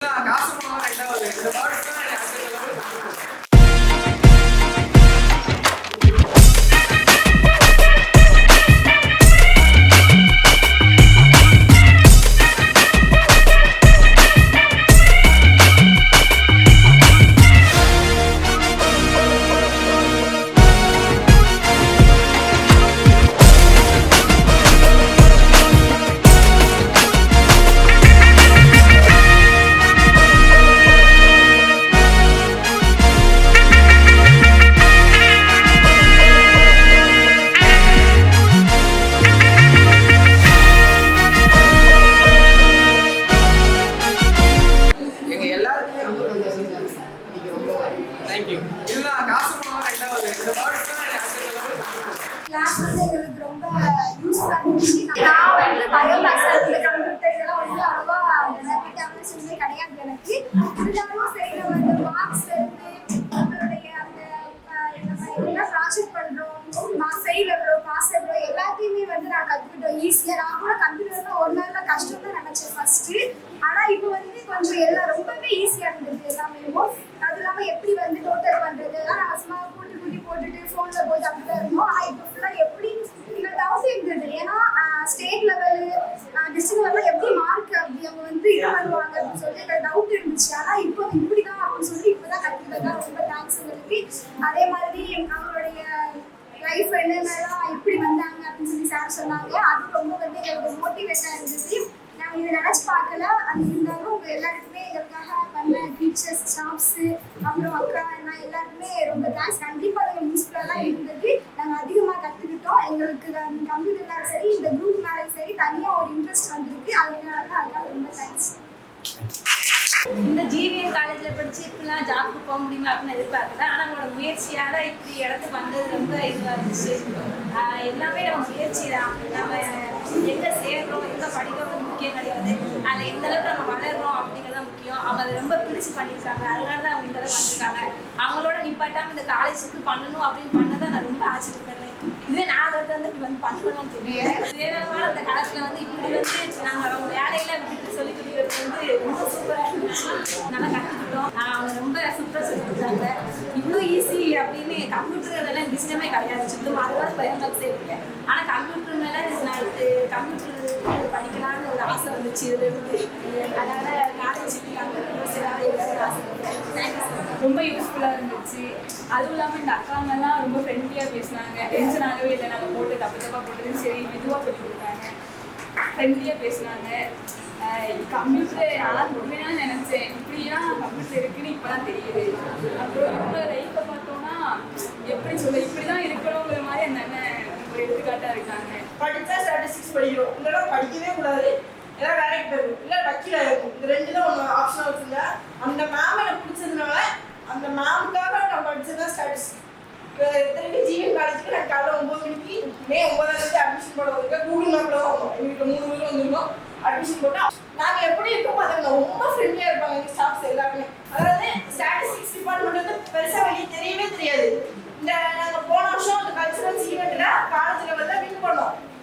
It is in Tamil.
காசு பணம் ரெண்டாவது இந்த பாட்டு தான் கிளாஸ் வந்து எங்களுக்கு ரொம்ப யூஸ்ஃபுல்லாக இருந்துச்சு. நான் வந்து பயோமேக்ஸ் இந்த கம்ப்யூட்டர் இதெல்லாம் வந்து அவ்வளோவா டெவலப்மெண்ட்ஸுமே கிடையாது எனக்கு. இருந்தாலும் சரி நம்ம இந்த மார்க்ஸ் இருந்து நம்மளுடைய அந்த என்ன ப்ராஜெக்ட் பண்ணுறோம், ஃபெயில் எவ்வளோ பாஸ் எவ்வளோ எல்லாத்தையுமே வந்து நான் கற்றுக்கிட்டோம் ஈஸியாக. நான் கூட கம்ப்யூட்டர் ஒரு நாளில் கஷ்டம் தான் நினச்சேன் ஃபஸ்ட்டு. ஆனால் இப்போ வந்து கொஞ்சம் எல்லாம் ரொம்பவே ஈஸியாக இருந்தது எல்லாமே. அது இல்லாமல் எப்படி வந்து டோட்டல் பண்ணுறது நான் சும்மா போட்டுட்டு ஃபோனில் போய் அப்படிதான் இருந்தோம். ஆனால் இப்போ ஃபுல்லாக எப்படி இந்த டவுட் இருந்தது. ஏன்னா ஸ்டேட் லெவலு டிஸ்ட்ரிக்ட் லெவலில் எப்படி மார்க் அப்படி அவங்க வந்து இது பண்ணுவாங்க அப்படின்னு சொல்லி எனக்கு டவுட் இருந்துச்சு. ஆனால் இப்போ இப்படி தான் அப்படின்னு சொல்லி இப்போ தான் கற்றுக்கிட்டதான் ரொம்ப தேங்க்ஸ் உங்களுக்கு. அதே மாதிரி அவங்களுடைய லைஃப் என்னென்னலாம் எப்படி வந்தாங்க அப்படின்னு சொல்லி சார் சொன்னாங்க. அது ரொம்ப வந்து எங்களுக்கு மோட்டிவேட்டாக இருந்துச்சு. நாங்கள் இதை நினச்சி பார்க்கல. அது இருந்தாலும் உங்கள் எல்லாருக்குமே எங்களுக்காக பண்ண டீச்சர்ஸ், ஸ்டாஃப்ஸு, அப்புறம் அக்கா நான் எல்லாருக்குமே ரொம்ப தேங்க்ஸ். கண்டிப்பாக அது யூஸ்ஃபுல்லாக தான் இருந்தது. நாங்கள் அதிகமாக கற்றுக்கிட்டோம். எங்களுக்கு கம்ப்யூட்டர்னாலும் சரி இந்த குரூப் மேலேயும் சரி தனியாக ஒரு இன்ட்ரெஸ்ட் வந்துருக்கு. அதுக்காக ரொம்ப தேங்க்ஸ். இந்த ஜிவிஎம் காலேஜில் படித்து இப்படிலாம் ஜாப்க்கு போக முடியுமா அப்படின்னு எதிர்பார்க்கல. ஆனால் நம்மளோட முயற்சியால் இப்படி இடத்துக்கு வந்தது ரொம்ப இதுவாக இருந்துச்சு. எல்லாமே நம்ம முயற்சி தான். நம்ம எங்கே சேர்றோம், எங்கே படிக்கிறோம் முக்கியம் கிடையாது. அதில் எந்த அளவுக்கு நம்ம வளர்றோம் அப்படிங்கிறது முக்கியம். அவங்க அதை ரொம்ப பிடிச்சி பண்ணியிருக்காங்க. அதனால தான் அவங்க இந்த அளவுக்கு வந்திருக்காங்க. அவங்களோட நிப்பாட்டாமல் இந்த காலேஜுக்கு பண்ணணும் அப்படின்னு பண்ணதான் நான் ரொம்ப ஆச்சரியப்படுறேன். இதுவே நான் அதை வந்து இப்படி வந்து பண்ணணும்னு தெரியும். சேரமான அந்த காலத்தில் வந்து இப்படி வந்து நாங்கள் அவங்க வேலையில விட்டு சொல்லி கொடுக்குறது வந்து ரொம்ப சூப்பராக இருந்துச்சு. நல்லா கற்றுக்கிட்டோம். அவங்க ரொம்ப சூப்பராக சொல்லி கொடுத்தாங்க. இவ்வளோ ஈஸி அப்படின்னு கம்ப்யூட்டர் எல்லாம் இஷ்டமே கிடையாது. சுத்தமாக அதோட பயன்படுத்தே இல்லை. ஆனால் கம்ப்யூட்டர் மேலே நான் கம்ப்யூட்டர் படிக்கலான்னு ஒரு ஆசை வந்துச்சு இதுலேருந்து. அதனால் காலேஜ் கம்ப்யூட்டர் ஆசை ரொம்ப யூஸ்ஃபுல்லாக இருந்துச்சு. அதுவும் இல்லாமல் இந்த அக்காங்கெல்லாம் ரொம்ப ஃப்ரெண்ட்லியாக பேசினாங்க. டென்ஷன் ஆகவே இல்லை. நம்ம போட்டு தப்பாக போட்டதுன்னு சரி மெதுவாக சொல்லி கொடுத்தாங்க. ஃப்ரெண்ட்லியாக பேசினாங்க. கம்ப்யூட்டர் நான் உண்மையாக நினச்சேன் இப்படிலாம் கம்ப்யூட்டர் இருக்குன்னு இப்போ தான் தெரியுது. அப்புறம் இவங்க லைஃப்பை பார்த்தோன்னா எப்படி சொல்ல இப்படி தான் இருக்கணுங்கிற மாதிரி அந்த அண்ணன் ஒரு எடுத்துக்காட்டாக இருக்காங்க. படித்தா ஸ்டாட்டிஸ்டிக்ஸ் படிக்கிறோம், இல்லைன்னா படிக்கவே கூடாது, ஏதாவது வேலைக்கு போயிடும், இல்லை வக்கீலாக இருக்கும். இந்த ரெண்டு தான் ஒன்று ஆப்ஷனாக இருக்குங்க. அந்த மேம் எனக்கு பிடிச்சதுனால அந்த மேமுக்காக நான் படித்தது ஸ்டாட்டிஸ்டிக்ஸ். திரும்பி ஜிவிஎம் காலேஜுக்கு நான் காலைல 9 மணிக்கு மே 9 அட்மிஷன் போட வந்திருக்கேன். கூகுள் மேப்பில் தான் வந்தோம். எங்களுக்கு 3 பேர் வந்திருக்கோம். அட்மிஷன் போட்டால் நாங்கள் எப்படி இருக்கோம் அதை ரொம்ப